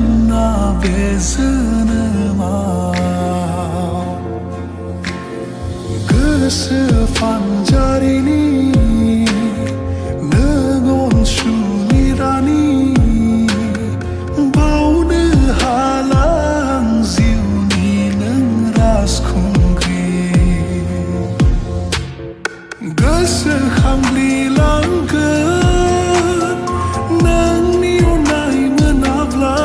ना बे जोनोमाव गोसो फानजारिनि नों अनसुलि रानि बावनो हाला आं जिउनि नों राजखुंग्रि गोसोखांब्लिलांगोन नोंनि अननाय मोनाब्ला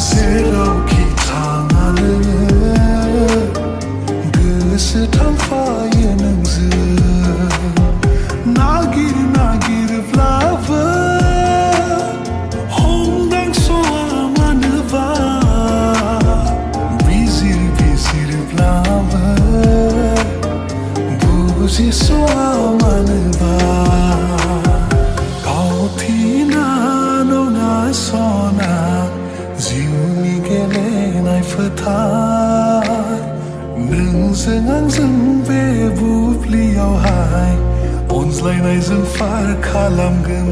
जेरावखि थाङा नोङो गोसो थांफायो नोंजों नागिर नागिरब्लाबो हमदांस'आ मानोबा बिजिर बिजिरब्लाबो बुजिस'आ मानोबा फावथिना नङा सना जिउनि गेलेनाय फोथार नोंजों आंजों बे बुब्लियावहाय अनज्लायनायजों फार खालामगोन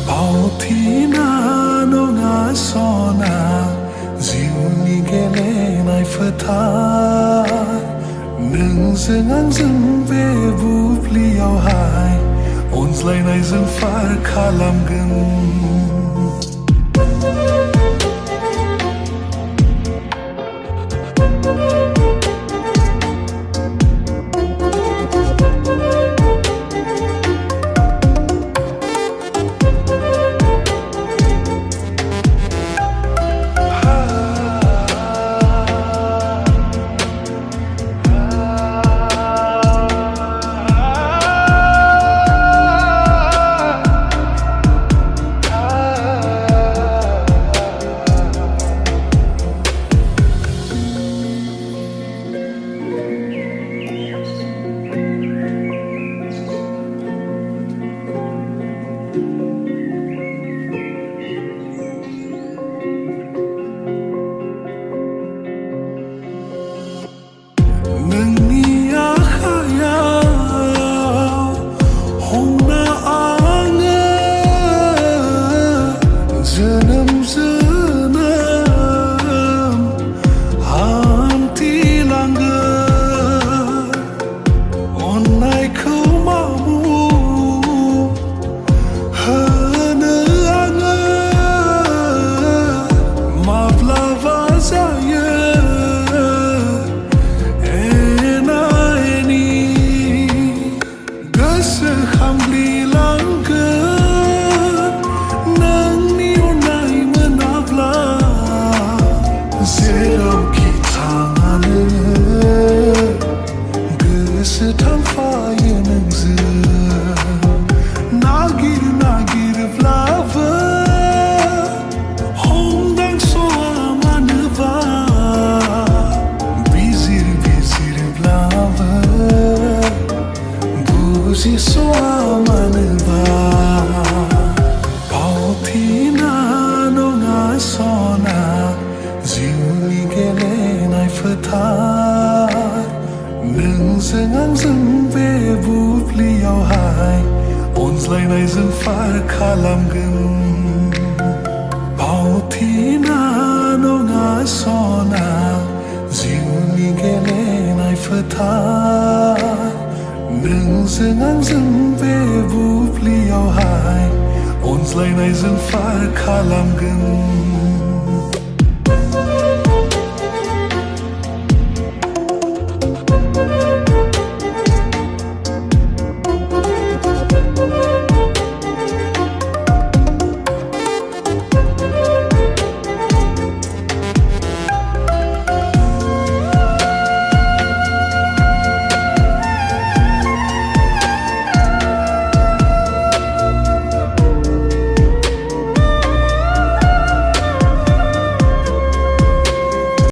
फावथिना नङा सना जिउनि गेलेनाय फोथार नोंजों आंजों बे बुब्लियावहाय अनज्लायनायजों फार खालामगोन जेरावखि थाङा नोङो गोसो थांफायो नोंजों नागिर नागिरब्लाबो हमदांस'आ मानोबा बिजिर बिजिरब्लाबो बुजिस'आ मानोबा फावथिना नङा सना जिउनि गेलेनाय फोथार नोंजों आंजों बे बुब्लियावहाय अनज्लायनायजों फार खालामगोन फावथिना नङा सना जिउनि गेलेनाय फोथार नोंजों आंजों बे बुब्लियावहाय अनज्लायनायजों फार खालामगोन